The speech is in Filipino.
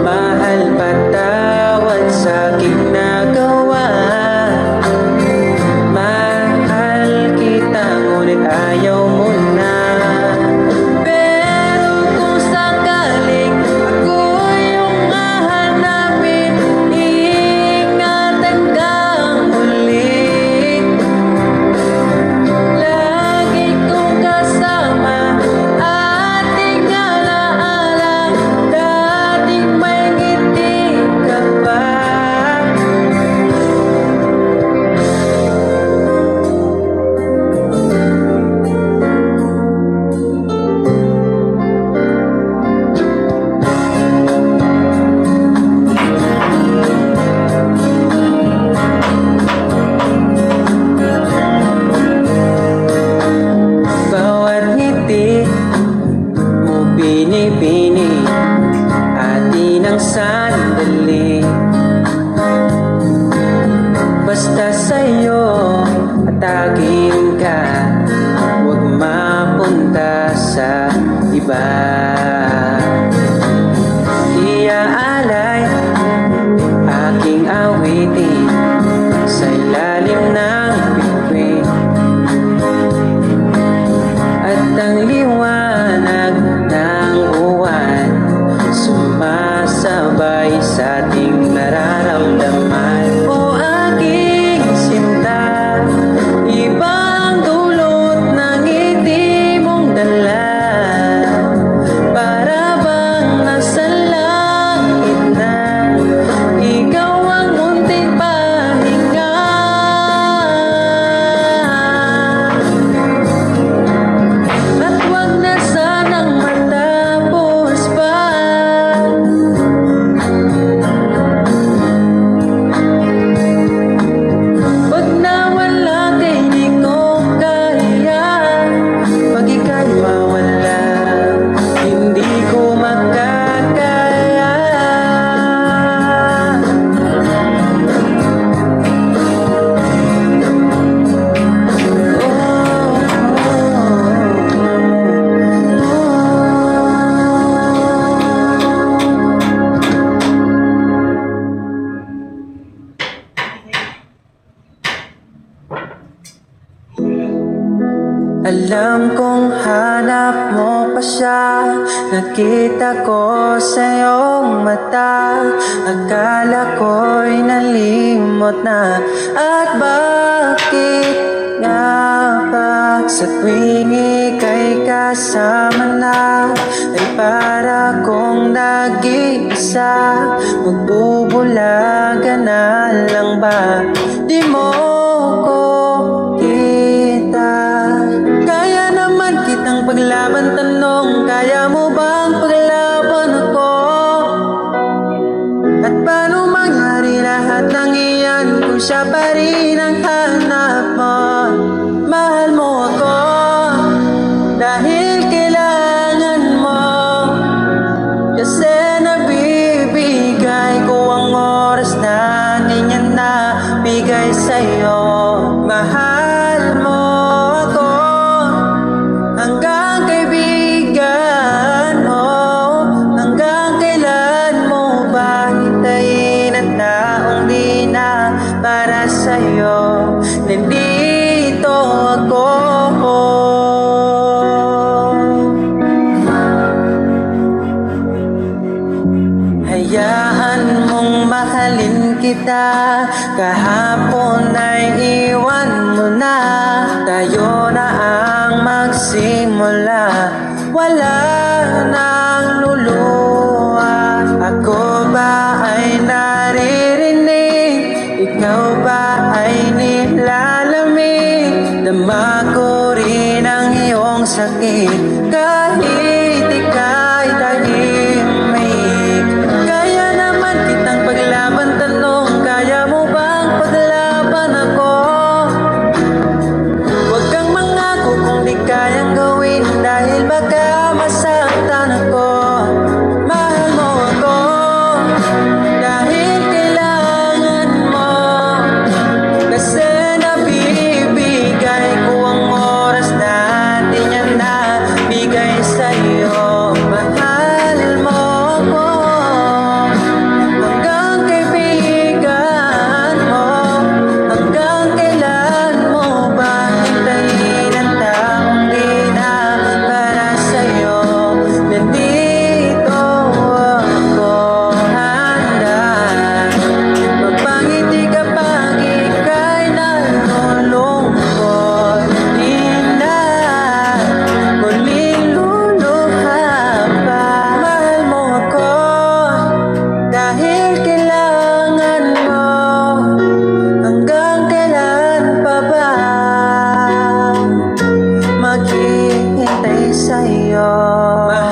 Mahal, patawad sa ginagawa. Mahal kita ngunit ayaw mo na. Pero kung sakaling ako yung hahanapin, iingatan kang muli. Lagi kong kasama ating alaala, dating may ngiti ka pa. Bawat ngiti mo binibini, atin ang sandali. Basta sa'yo atagin ka, huwag mapunta sa iba. Iaalay aking awitin sa ilalim ng bituin, at ang liwanag ng buwan sumasabay sa ating nararamdaman. O aking sinta, ibang dulot ng ngiti mong dala, para bang nasa langit na ikaw ang munting pahinga. At wag na sanang matapos pa. Pag nawala kay di ko kaya, pag ika'y mawala, hindi ko makakaya. Alam kong hanap mo pa siya, nakita ko sa iyong mata. Akala ko'y nalimot na, at bakit nga ba sa tuwing ika'y kasama na, ay para kong nag-iisa? Magbubulaga na lang ba? Di mo ko kita. Kaya naman kitang paglaban, tanong, kaya mo bang paglaban ako? At paano mangyari lahat ng iyan kung siya pa rin ang hanap mo? Mahal mo ako dahil kailangan mo, kasi nabibigay ko ang oras na di niya nabigay sa'yo. Mahal mo ako hanggang kaibigan mo. Hanggang kailan mo ba hintayin ang taong di na para sa'yo? Nandito ako. Hayaan mong mahalin kita, kahapon ay iwan mo na. Tayo na ang magsimula, wala nang luluha. Ako ba ay naririnig? Ikaw ba ay nilalamig? Dama ko rin ang iyong sakit, kahit ika'y tahimik. Kaya naman kitang paglaban, tanong, kaya mo bang paglaban ako? Huwag kang mangako kung di kayang gawin, dahil baka masaktan ako. Mahal mo ako dahil kailangan mo, kasi nabibigay ko ang oras na di niya nabigay sa'yo. Mahal